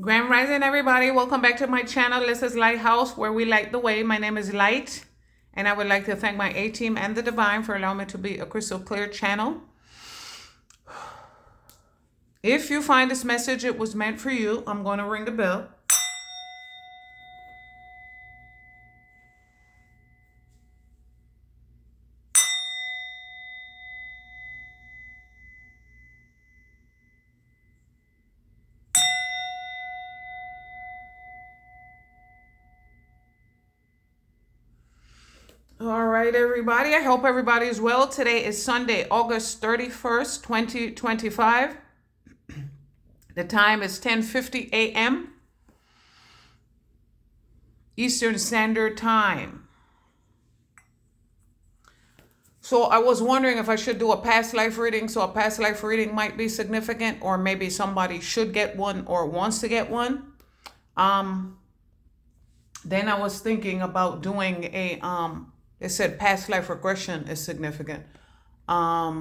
Grand Rising, everybody. Welcome back to my channel. This is Lighthouse, where we light the way. My name is Light, and I would like to thank my A-team and the Divine for allowing me to be a crystal clear channel. If you find this message, it was meant for you. I'm going to ring the bell. All right, everybody. I hope everybody is well. Today is Sunday, August 31st, 2025. The time is 10:50 a.m. Eastern Standard Time. So I was wondering if I should do a past life reading. So a past life reading might be significant, or maybe somebody should get one or wants to get one. Then I was thinking about doing it said past life regression is significant. I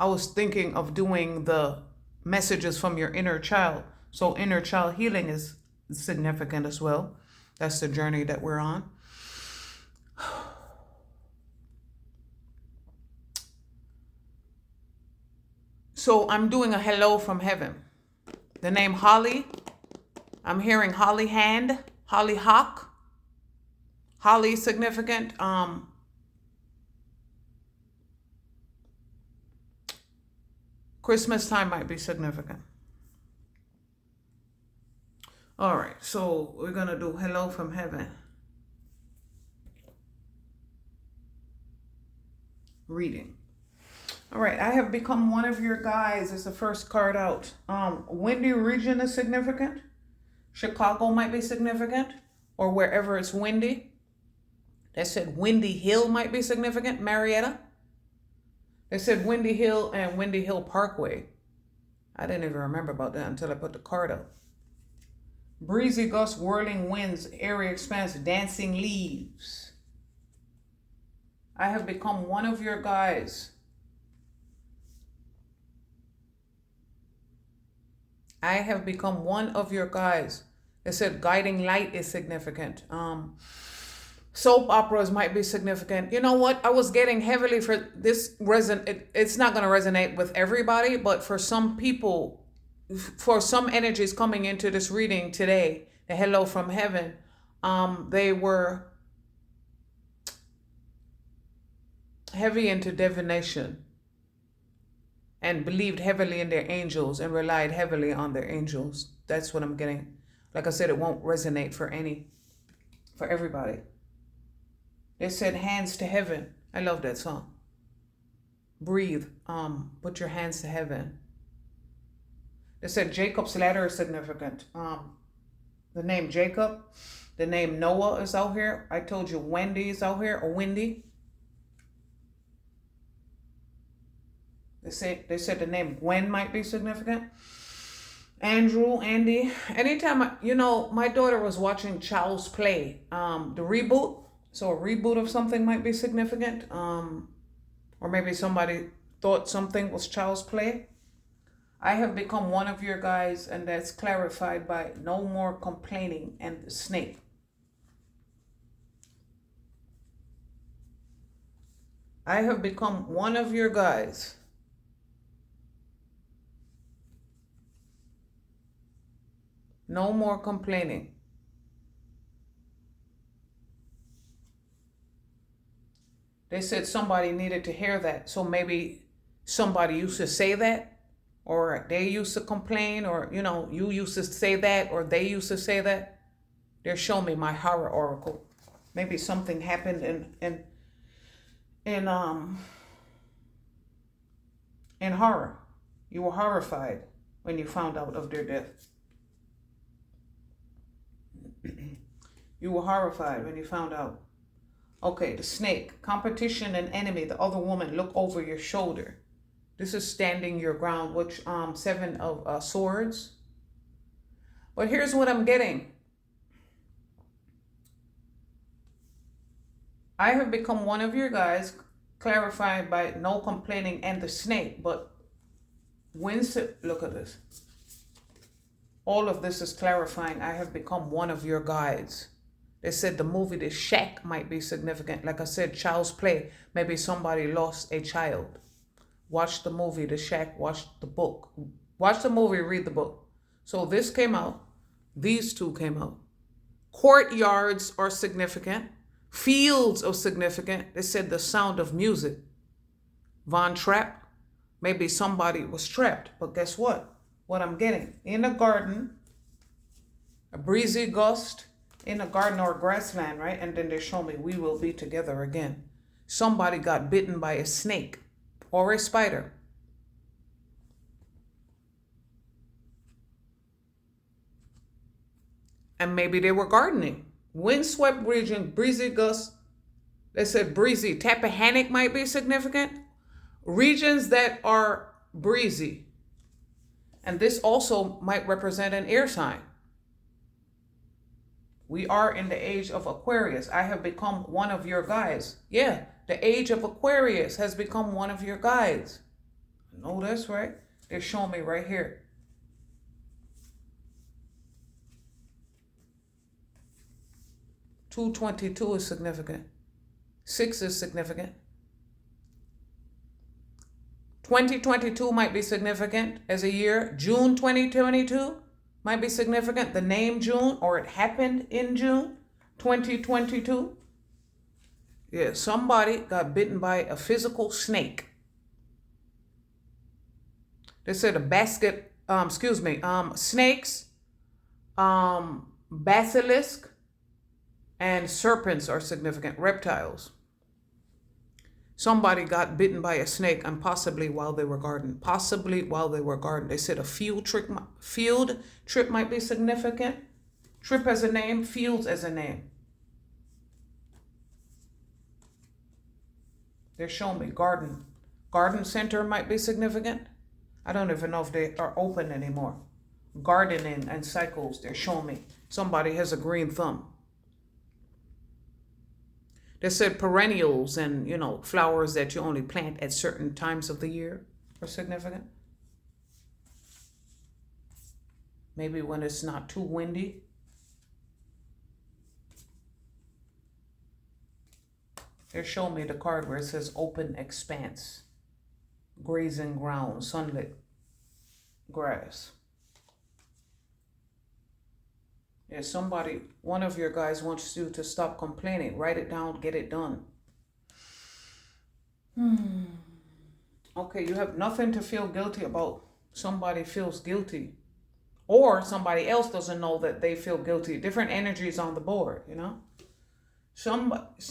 was thinking of doing the messages from your inner child. So inner child healing is significant as well. That's the journey that we're on. So I'm doing a hello from heaven. The name Holly. I'm hearing Holly hand, Holly hawk. Holly significant. Christmas time might be significant. All right, so we're gonna do hello from heaven. Reading. All right, I have become one of your guides. It's the first card out. Windy region is significant. Chicago might be significant, or wherever it's windy. They said Windy Hill might be significant. Marietta. They said Windy Hill and Windy Hill Parkway. I didn't even remember about that until I put the card up. Breezy gusts, whirling winds, airy expanse, dancing leaves. I have become one of your guides. I have become one of your guides. They said guiding light is significant. Soap operas might be significant. You know what? I was getting heavily for this it's not going to resonate with everybody, but for some people, for some energies coming into this reading today, the hello from heaven, they were heavy into divination and believed heavily in their angels and relied heavily on their angels. That's what I'm getting. Like I said, it won't resonate for everybody. They said hands to heaven. I love that song. Breathe. Put your hands to heaven. They said Jacob's ladder is significant. The name Jacob, the name Noah is out here. I told you Wendy is out here, or Windy. They said the name Gwen might be significant. Andrew, Andy. Anytime, my daughter was watching Child's Play, the reboot. So a reboot of something might be significant. Or maybe somebody thought something was Child's Play. I have become one of your guys, and that's clarified by no more complaining and the snake. I have become one of your guys. No more complaining. They said somebody needed to hear that. So maybe somebody used to say that, or they used to complain, or, you used to say that, or they used to say that. They're showing me my horror oracle. Maybe something happened in horror. You were horrified when you found out of their death. You were horrified when you found out. Okay, the snake, competition and enemy, the other woman, look over your shoulder. This is standing your ground, which 7 of swords. But here's what I'm getting. I have become one of your guys, clarified by no complaining and the snake. But look at this. All of this is clarifying. I have become one of your guides. They said the movie The Shack might be significant. Like I said, child's play. Maybe somebody lost a child. Watch the movie The Shack. Watch the book. Watch the movie, read the book. So this came out. These two came out. Courtyards are significant. Fields are significant. They said the sound of music. Von Trapp. Maybe somebody was trapped. But guess what? What I'm getting. In a garden. A breezy gust. In a garden or a grassland, right? And then they show me we will be together again. Somebody got bitten by a snake or a spider. And maybe they were gardening. Windswept region, breezy gust. They said breezy. Tappahannock might be significant. Regions that are breezy. And this also might represent an air sign. We are in the age of Aquarius. I have become one of your guides. Yeah, the age of Aquarius has become one of your guides. I know that's right. They're showing me right here. $222 is significant. 6 is significant. 2022 might be significant as a year. June 2022 might be significant. The name June, or it happened in June 2022. Yeah, somebody got bitten by a physical snake. They said a basket, snakes, basilisk, and serpents are significant. Reptiles. Somebody got bitten by a snake, and possibly while they were gardening. They said a field trip might be significant. Trip as a name, fields as a name. They're showing me garden. Garden center might be significant. I don't even know if they are open anymore. Gardening and cycles, they're showing me. Somebody has a green thumb. They said perennials and, flowers that you only plant at certain times of the year are significant. Maybe when it's not too windy. They're showing me the card where it says open expanse, grazing ground, sunlit grass. Yeah, one of your guys wants you to stop complaining. Write it down, get it done. Okay, you have nothing to feel guilty about. Somebody feels guilty. Or somebody else doesn't know that they feel guilty. Different energies on the board,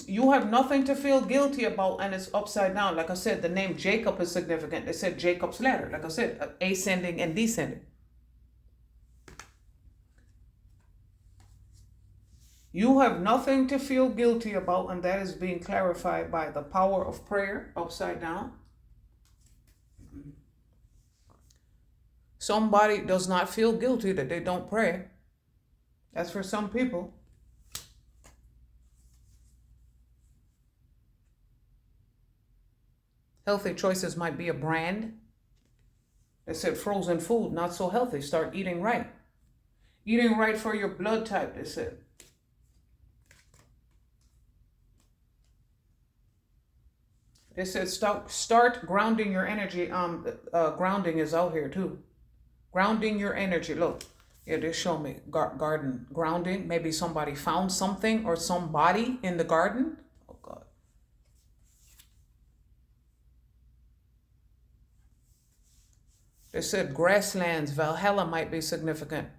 You have nothing to feel guilty about, and it's upside down. Like I said, the name Jacob is significant. They said Jacob's ladder. Like I said, ascending and descending. You have nothing to feel guilty about, and that is being clarified by the power of prayer, upside down. Somebody does not feel guilty that they don't pray. That's for some people. Healthy choices might be a brand. They said frozen food, not so healthy. Start eating right. Eating right for your blood type, they said. They said start grounding your energy. Grounding is out here too. Grounding your energy. Look, yeah, they show me garden grounding. Maybe somebody found something or somebody in the garden. Oh God. They said grasslands, Valhalla might be significant.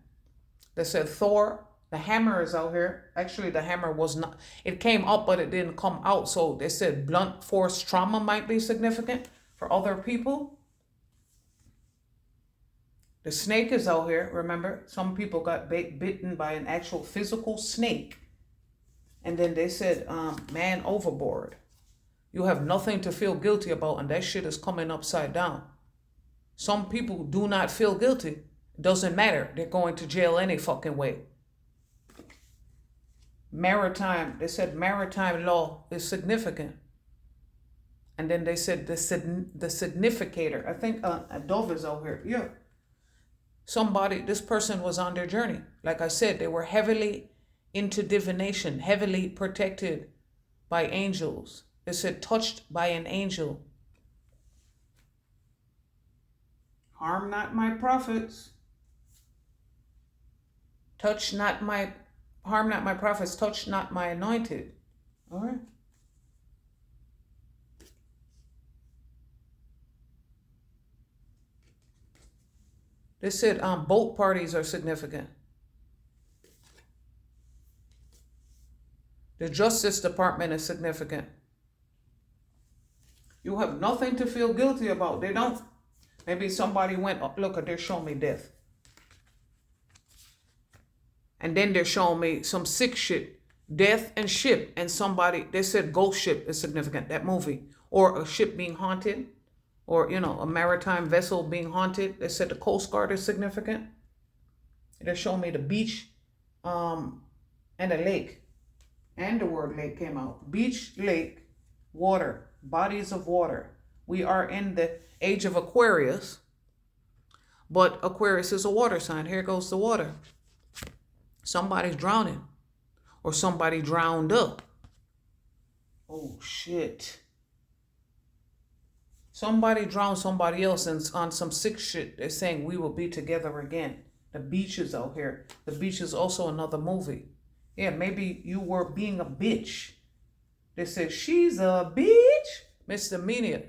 They said Thor. The hammer is out here. Actually, the hammer was not, it came up, but it didn't come out. So they said blunt force trauma might be significant for other people. The snake is out here. Remember, some people got bitten by an actual physical snake. And then they said, man overboard. You have nothing to feel guilty about, and that shit is coming upside down. Some people do not feel guilty. It doesn't matter. They're going to jail any fucking way. Maritime, they said maritime law is significant. And then they said the significator. I think a dove is out here. Yeah. This person was on their journey. Like I said, they were heavily into divination, heavily protected by angels. They said touched by an angel. Harm not my prophets. Harm not my prophets, touch not my anointed. All right. They said boat parties are significant. The Justice Department is significant. You have nothing to feel guilty about. They don't. Maybe somebody went, oh, look, they're showing me death. And then they're showing me some sick shit. Death and ship. And somebody, they said ghost ship is significant, that movie. Or a ship being haunted. Or, a maritime vessel being haunted. They said the Coast Guard is significant. They're showing me the beach and a lake. And the word lake came out. Beach, lake, water, bodies of water. We are in the age of Aquarius. But Aquarius is a water sign. Here goes the water. Somebody's drowning. Or somebody drowned up. Oh, shit. Somebody drowned somebody else and on some sick shit. They're saying we will be together again. The beach is out here. The beach is also another movie. Yeah, maybe you were being a bitch. They said, she's a bitch. Misdemeanor.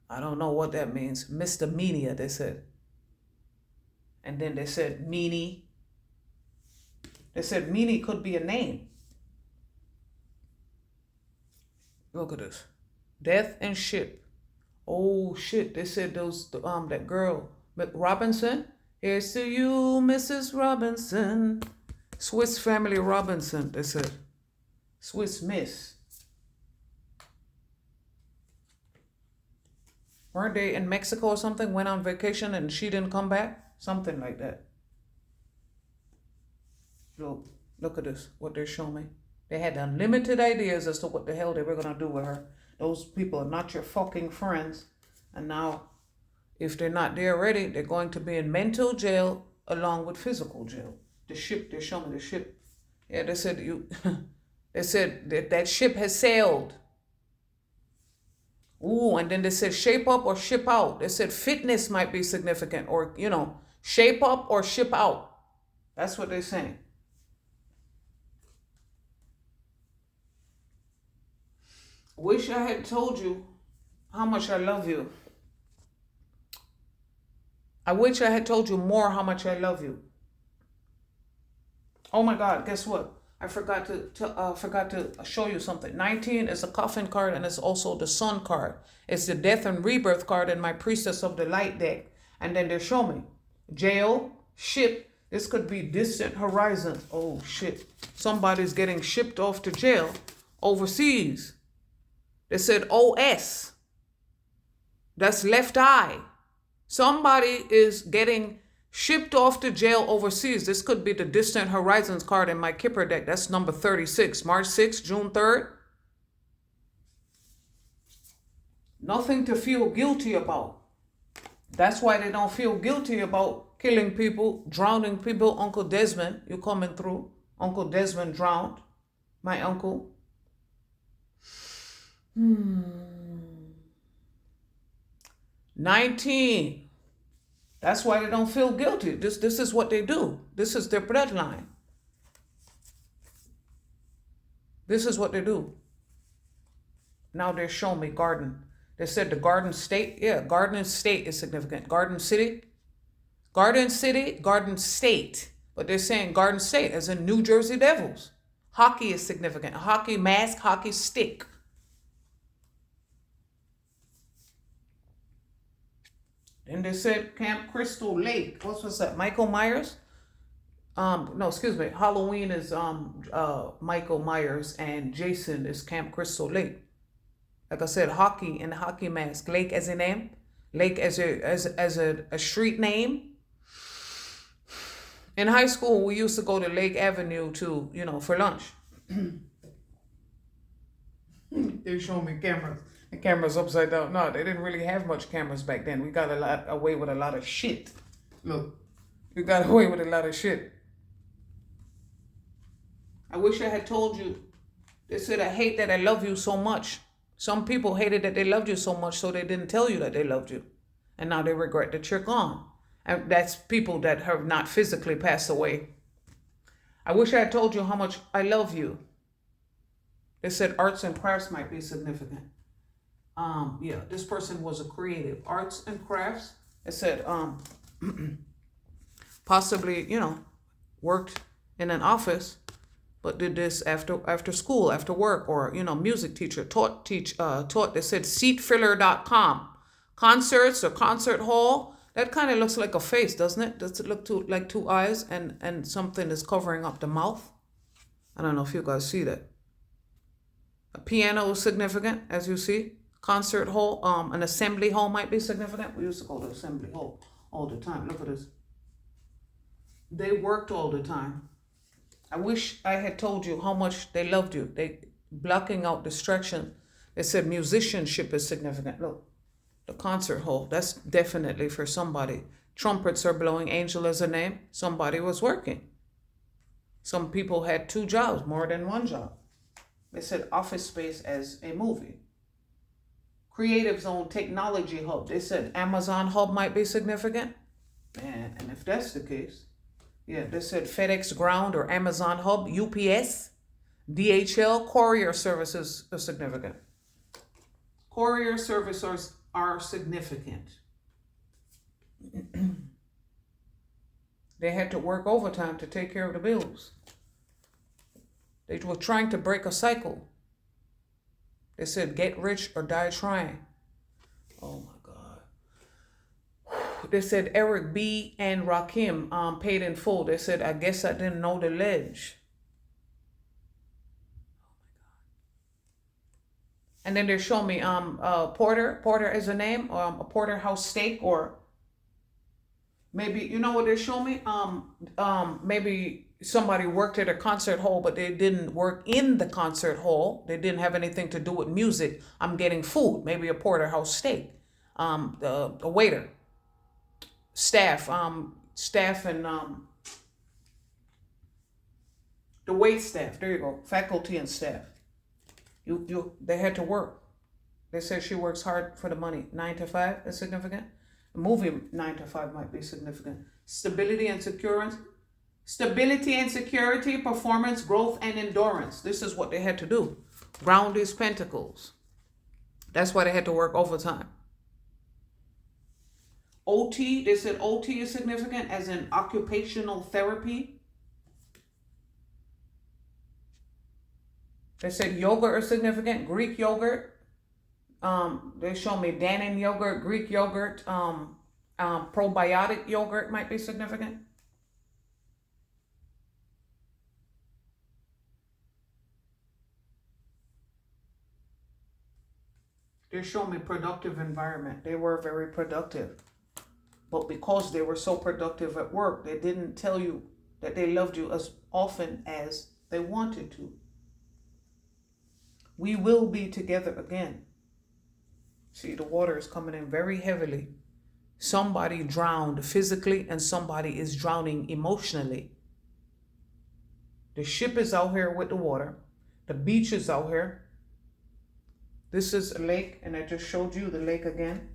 I don't know what that means. Misdemeanor, they said. And then they said meanie. They said meanie could be a name. Look at this. Death and ship. Oh shit. They said that girl, Robinson. Here's to you, Mrs. Robinson. Swiss Family Robinson, they said. Swiss Miss. Weren't they in Mexico or something? Went on vacation and she didn't come back? Something like that. Look at this, what they're showing me. They had unlimited ideas as to what the hell they were going to do with her. Those people are not your fucking friends. And now, if they're not there already, they're going to be in mental jail along with physical jail. The ship, they're showing me the ship. Yeah, they said they said that ship has sailed. Ooh, and then they said shape up or ship out. They said fitness might be significant, or, shape up or ship out. That's what they're saying. Wish I had told you how much I love you. I wish I had told you more how much I love you. Oh my God, guess what? I forgot to show you something. 19 is a coffin card and it's also the sun card. It's the death and rebirth card in my Priestess of the Light deck. And then they show me jail, ship. This could be distant horizon. Oh shit. Somebody's getting shipped off to jail overseas. They said OS. That's left eye. Somebody is getting shipped off to jail overseas. This could be the distant horizons card in my Kipper deck. That's number 36. March 6th, June 3rd. Nothing to feel guilty about. That's why they don't feel guilty about killing people, drowning people. Uncle Desmond, you coming through. Uncle Desmond drowned. My uncle. 19. That's why they don't feel guilty. This is what they do. This is their bloodline. This is what they do. Now they're showing me garden. They said the Garden State. Yeah, Garden State is significant. Garden City. Garden City, Garden State. But they're saying Garden State as in New Jersey Devils. Hockey is significant. Hockey mask, hockey stick. And they said Camp Crystal Lake. What's that? Michael Myers? No, excuse me. Halloween is Michael Myers and Jason is Camp Crystal Lake. Like I said, hockey and hockey mask. Lake as a name. Lake as a street name. In high school, we used to go to Lake Avenue for lunch. They're showing me cameras. The camera's upside down. No, they didn't really have much cameras back then. We got away with a lot of shit. Look, you got away with a lot of shit. I wish I had told you. They said, I hate that I love you so much. Some people hated that they loved you so much, so they didn't tell you that they loved you. And now they regret that you're gone. And that's people that have not physically passed away. I wish I had told you how much I love you. They said arts and crafts might be significant. Yeah, this person was a creative. Arts and crafts. It said, possibly, worked in an office, but did this after school, after work, or, music teacher, taught. They said seatfiller.com. Concerts or concert hall. That kind of looks like a face, doesn't it? Does it look like two eyes and something is covering up the mouth? I don't know if you guys see that. A piano is significant, as you see. Concert hall, an assembly hall might be significant. We used to go to assembly hall all the time. Look at this. They worked all the time. I wish I had told you how much they loved you. They blocking out distraction. They said musicianship is significant. Look, the concert hall, that's definitely for somebody. Trumpets are blowing. Angel is a name. Somebody was working. Some people had 2 jobs, more than 1 job. They said office space as a movie. Creative zone, technology hub. They said Amazon hub might be significant. Man, and if that's the case, yeah, they said FedEx ground or Amazon hub, UPS, DHL, courier services are significant. Courier services are significant. They had to work overtime to take care of the bills. They were trying to break a cycle. They said, get rich or die trying. Oh my God. They said Eric B. and Rakim paid in full. They said, I guess I didn't know the ledge. And then they show me Porter is a name, a porterhouse steak, or maybe, you know what they show me? Maybe somebody worked at a concert hall, but they didn't work in the concert hall. They didn't have anything to do with music. I'm getting food, maybe a porterhouse steak. The waiter, staff and the wait staff. There you go, faculty and staff. They had to work. They said she works hard for the money. 9 to 5 is significant. The movie 9 to 5 might be significant. Stability and security, performance, growth, and endurance. This is what they had to do. Ground these pentacles. That's why they had to work overtime. OT, they said OT is significant as in occupational therapy. They said yogurt is significant. Greek yogurt. They show me Dannon yogurt, Greek yogurt, probiotic yogurt might be significant. They show me productive environment. They were very productive. But because they were so productive at work, they didn't tell you that they loved you as often as they wanted to. We will be together again. See, the water is coming in very heavily. Somebody drowned physically and somebody is drowning emotionally. The ship is out here with the water. The beach is out here. This is a lake, and I just showed you the lake again.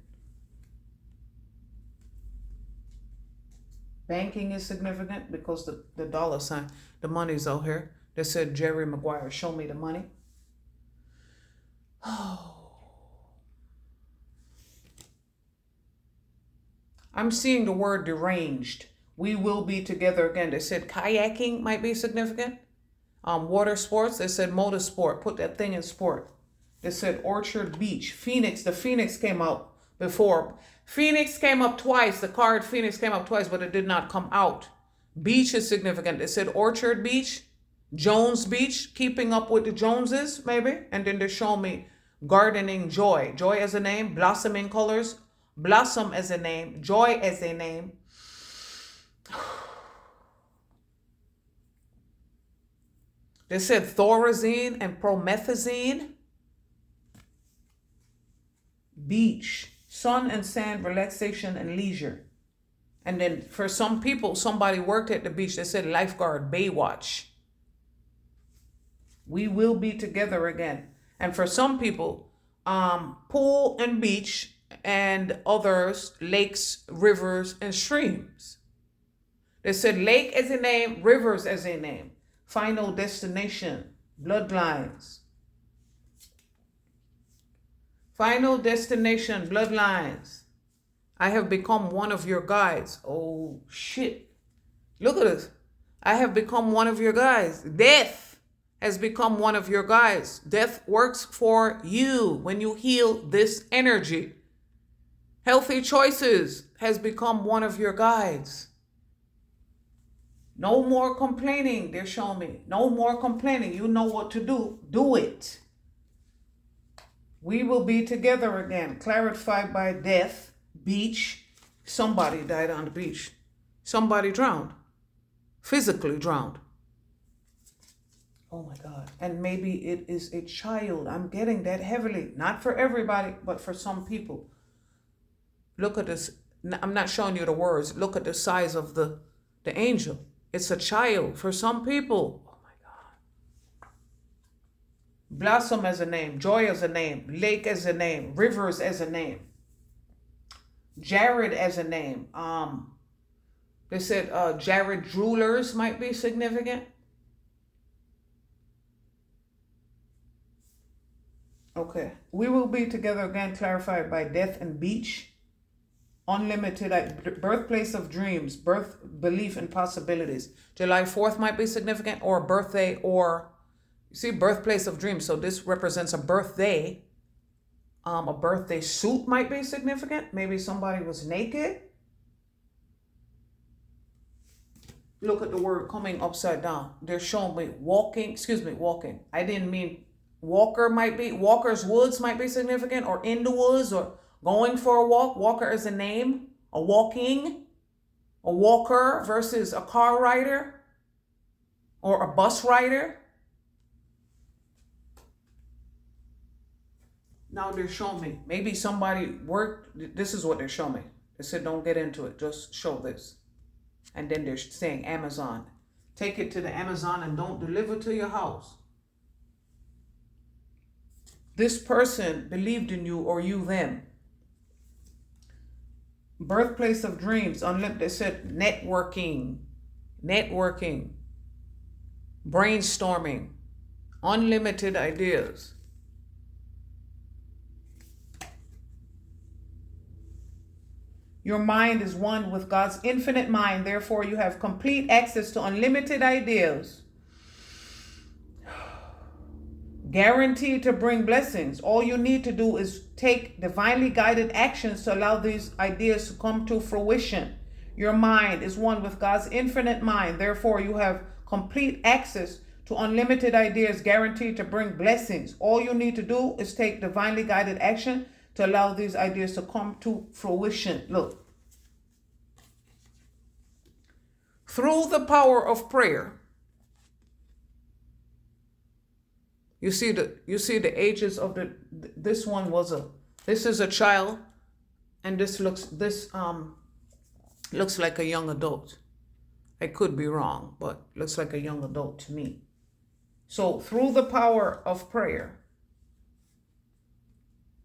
Banking is significant because the dollar sign, the money's out here. They said, Jerry Maguire, show me the money. Oh. I'm seeing the word deranged. We will be together again. They said kayaking might be significant. Water sports. They said motorsport. Put that thing in sport. They said Orchard Beach. Phoenix. The Phoenix came out before. Phoenix came up twice. The card Phoenix came up twice, but it did not come out. Beach is significant. They said Orchard Beach. Jones Beach. Keeping up with the Joneses, maybe. And then they show me gardening joy. Joy as a name. Blossoming colors. Blossom as a name. Joy as a name. They said thorazine and promethazine. Beach. Sun and sand, relaxation and leisure. And then for some people, somebody worked at the beach. They said lifeguard, Baywatch. We will be together again. And for some people, pool and beach, and others, lakes, rivers, and streams. They said lake as a name, rivers as a name. Final destination, bloodlines. Final destination, bloodlines. I have become one of your guides. Oh, shit. Look at this. I have become one of your guides. Death has become one of your guides. Death works for you when you heal this energy. Healthy choices has become one of your guides. No more complaining, they're showing me. No more complaining. You know what to do. Do it. We will be together again. Clarified by death. Beach. Somebody died on the beach. Somebody drowned. Physically drowned. Oh my God. And maybe it is a child. I'm getting that heavily. Not for everybody, but for some people. Look at this. I'm not showing you the words. Look at the size of the angel. It's a child for some people. Oh my God. Blossom as a name. Joy as a name. Lake as a name. Rivers as a name. Jared as a name. They said Jared Jewelers might be significant. Okay. We will be together again, clarified by death and beach. Unlimited, birthplace of dreams, birth, belief, and possibilities. July 4th might be significant, or birthday, or, you see, birthplace of dreams. So this represents a birthday. A birthday suit might be significant. Maybe somebody was naked. Look at the word coming upside down. They're showing me walking. I didn't mean walker might be. Walker's woods might be significant, or in the woods, or going for a walk. Walker is a name. A walking. A walker versus a car rider or a bus rider. Now they're showing me. Maybe somebody worked. This is what they're showing me. They said, don't get into it. Just show this. And then they're saying Amazon. Take it to the Amazon and don't deliver to your house. This person believed in you, or you them. Birthplace of dreams. Unlimited. They said networking. Brainstorming. Unlimited ideas. Your mind is one with God's infinite mind. Therefore, you have complete access to unlimited ideas. Guaranteed to bring blessings. All you need to do is take divinely guided actions to allow these ideas to come to fruition. Your mind is one with God's infinite mind. Therefore, you have complete access to unlimited ideas guaranteed to bring blessings. All you need to do is take divinely guided action to allow these ideas to come to fruition. Look. Through the power of prayer. You see the ages of this one was this is a child, and this looks like a young adult. I could be wrong, but looks like a young adult to me. So through the power of prayer,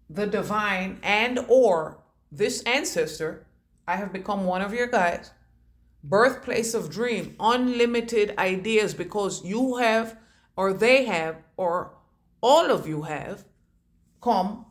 the divine and or this ancestor, I have become one of your guides. Birthplace of dream, unlimited ideas, because you have, or they have, or all of you have come.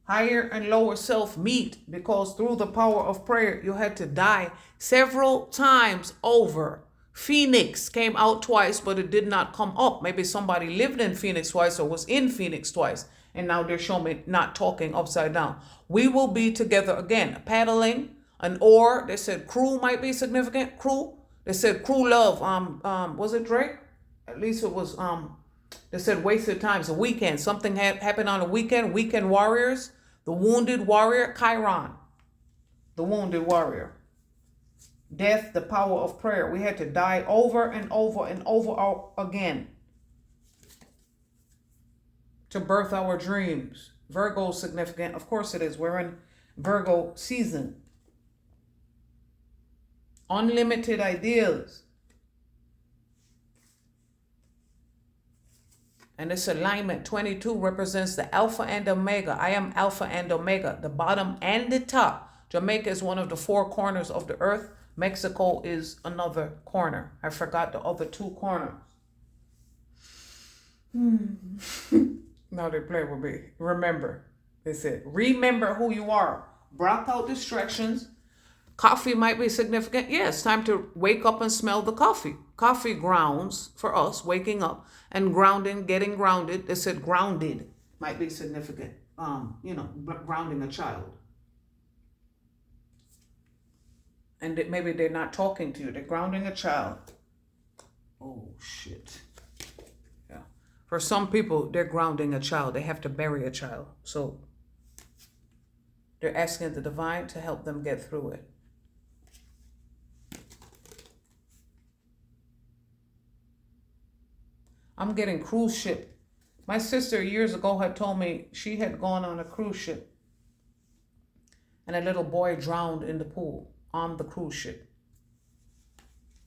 Higher and lower self meet, because through the power of prayer, you had to die several times over. Phoenix came out twice, but it did not come up. Maybe somebody lived in Phoenix twice or was in Phoenix twice. And now they're showing me not talking upside down. We will be together again. Paddling, an oar. They said crew might be significant. Crew. They said crew love. Was it Drake? At least it was, they said wasted times. A weekend. Something happened on a weekend. Weekend warriors. The wounded warrior. Chiron. The wounded warrior. Death, the power of prayer. We had to die over and over and over again to birth our dreams. Virgo is significant. Of course it is. We're in Virgo season. Unlimited ideas. And this alignment, 22, represents the Alpha and Omega. I am Alpha and Omega, the bottom and the top. Jamaica is one of the 4 corners of the earth. Mexico is another corner. I forgot the other 2 corners. Now they play with me. Remember, they said, remember who you are. Block out distractions. Coffee might be significant. Yeah, it's time to wake up and smell the coffee. Coffee grounds for us, waking up and grounding, getting grounded. They said grounded might be significant. Grounding a child. And maybe they're not talking to you. They're grounding a child. Oh, shit. Yeah. For some people, they're grounding a child. They have to bury a child. So they're asking the divine to help them get through it. I'm getting cruise ship. My sister years ago had told me she had gone on a cruise ship and a little boy drowned in the pool on the cruise ship.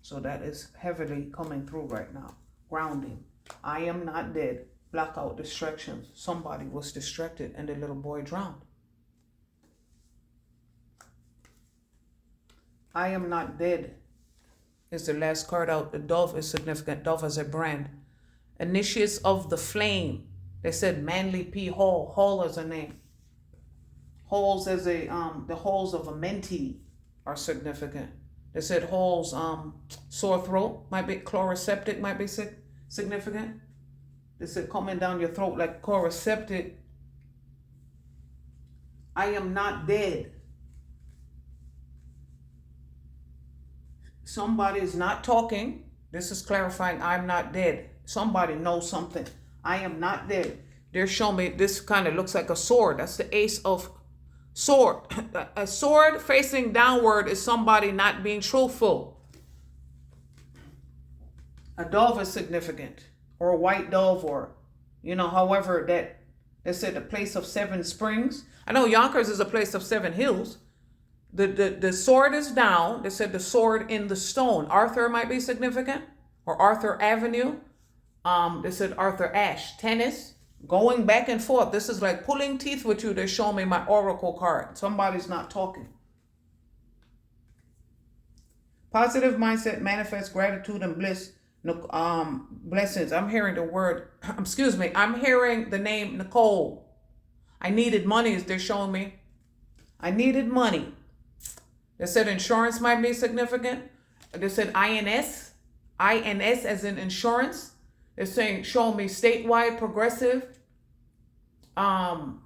So that is heavily coming through right now. Grounding. I am not dead. Block out distractions. Somebody was distracted and the little boy drowned. I am not dead is the last card out. The dove is significant. Dove as a brand. Initiates of the flame. They said Manly P. Hall. Hall as a name. Halls as a the halls of a mentee are significant. They said Hall's sore throat might be chloroseptic might be significant. They said coming down your throat like chloroseptic. I am not dead. Somebody is not talking. This is clarifying I'm not dead. Somebody knows something. I am not dead. They're showing me this kind of looks like a sword. That's the ace of sword. A sword facing downward is somebody not being truthful. A dove is significant. Or a white dove or, however that they said the place of 7 springs. I know Yonkers is a place of 7 hills. The sword is down. They said the sword in the stone. Arthur might be significant. Or Arthur Avenue. They said Arthur Ashe. Tennis. Going back and forth. This is like pulling teeth with you. They're showing me my oracle card. Somebody's not talking. Positive mindset manifests gratitude and bliss. Blessings. I'm hearing the word. I'm hearing the name Nicole. I needed money. They're showing me. I needed money. They said insurance might be significant. They said INS. INS as in insurance. They're saying, showing me statewide progressive. But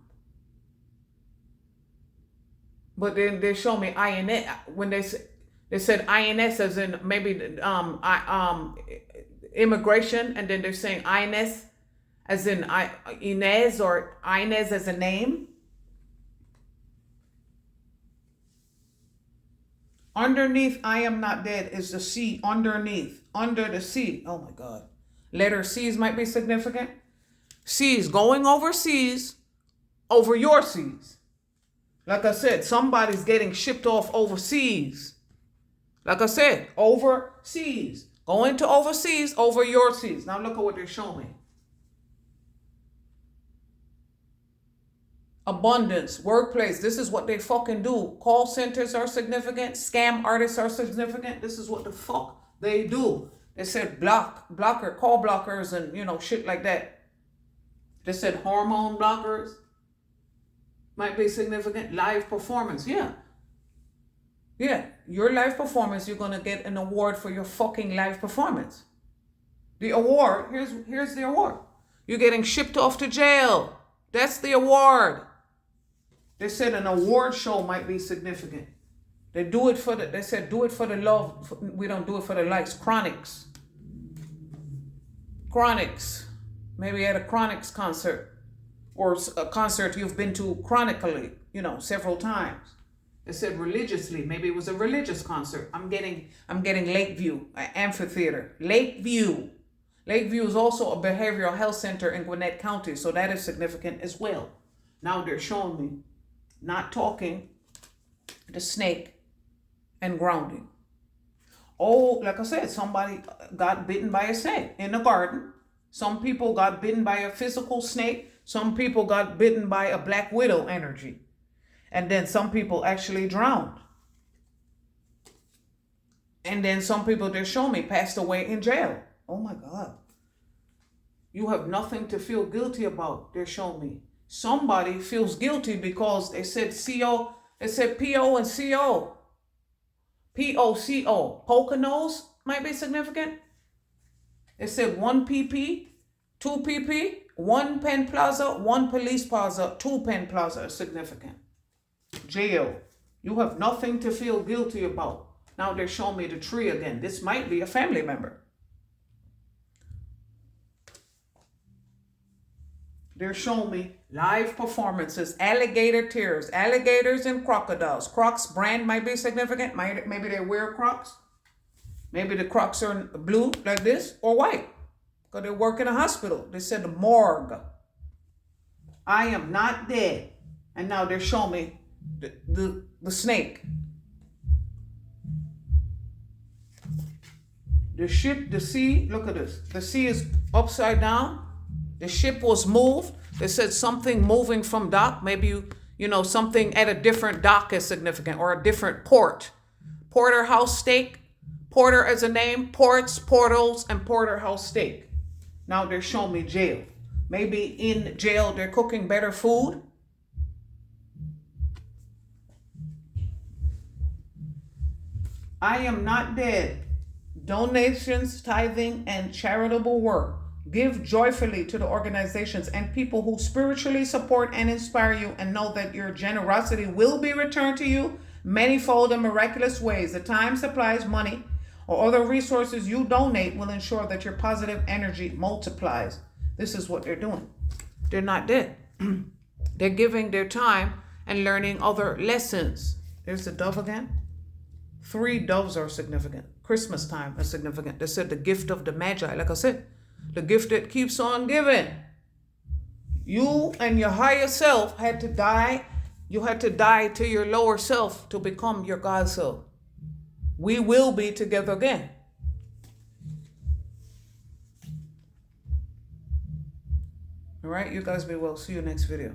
then they show me INS when they said INS as in maybe immigration, and then they're saying INS as in Inez or Inez as a name. Underneath I am not dead is the sea. Underneath, under the sea. Oh my God. Letter C's might be significant. C's, going overseas, over your seas. Like I said, somebody's getting shipped off overseas. Like I said, overseas. Going to overseas, over your seas. Now look at what they're showing me. Abundance, workplace. This is what they fucking do. Call centers are significant. Scam artists are significant. This is what the fuck they do. They said call blockers and, shit like that. They said hormone blockers might be significant. Live performance. Yeah. Yeah. Your live performance, you're going to get an award for your fucking live performance. The award, here's the award. You're getting shipped off to jail. That's the award. They said an award show might be significant. They said do it for the love. We don't do it for the likes. Chronics. Maybe at a Chronics concert. Or a concert you've been to chronically, several times. They said religiously. Maybe it was a religious concert. I'm getting Lakeview, an amphitheater. Lakeview. Lakeview is also a behavioral health center in Gwinnett County. So that is significant as well. Now they're showing me not talking. the snake, and grounding. Oh, like I said, somebody got bitten by a snake in the garden. Some people got bitten by a physical snake. Some people got bitten by a black widow energy. And then some people actually drowned. And then some people, they show me, passed away in jail. Oh my God. You have nothing to feel guilty about, they're showing me. Somebody feels guilty because they said CO, they said PO and CO. POCO. Poconos might be significant. It said 1 PP, 2 PP, 1 Penn Plaza, 1 Police Plaza, 2 Penn Plaza is significant. Jail. You have nothing to feel guilty about. Now they're showing me the tree again. This might be a family member. They're showing me live performances, alligator tears, alligators and crocodiles. Crocs brand might be significant. Maybe they wear Crocs. Maybe the Crocs are blue like this or white because they work in a hospital. They said the morgue. I am not dead. And now they're showing me the snake. The ship, the sea, look at this. The sea is upside down. The ship was moved. They said something moving from dock. Maybe, you know, something at a different dock is significant or a different port. Porterhouse steak. Porter as a name. Ports, portals, and porterhouse steak. Now they're showing me jail. Maybe in jail they're cooking better food. I am not dead. Donations, tithing, and charitable work. Give joyfully to the organizations and people who spiritually support and inspire you, and know that your generosity will be returned to you manifold and miraculous ways. The time, supplies, money, or other resources you donate will ensure that your positive energy multiplies. This is what they're doing. They're not dead. They're giving their time and learning other lessons. There's the dove again. 3 doves are significant. Christmas time is significant. They said the gift of the Magi. Like I said, the gift that keeps on giving. You and your higher self had to die. You had to die to your lower self to become your God self. We will be together again. All right, you guys be well. See you next video.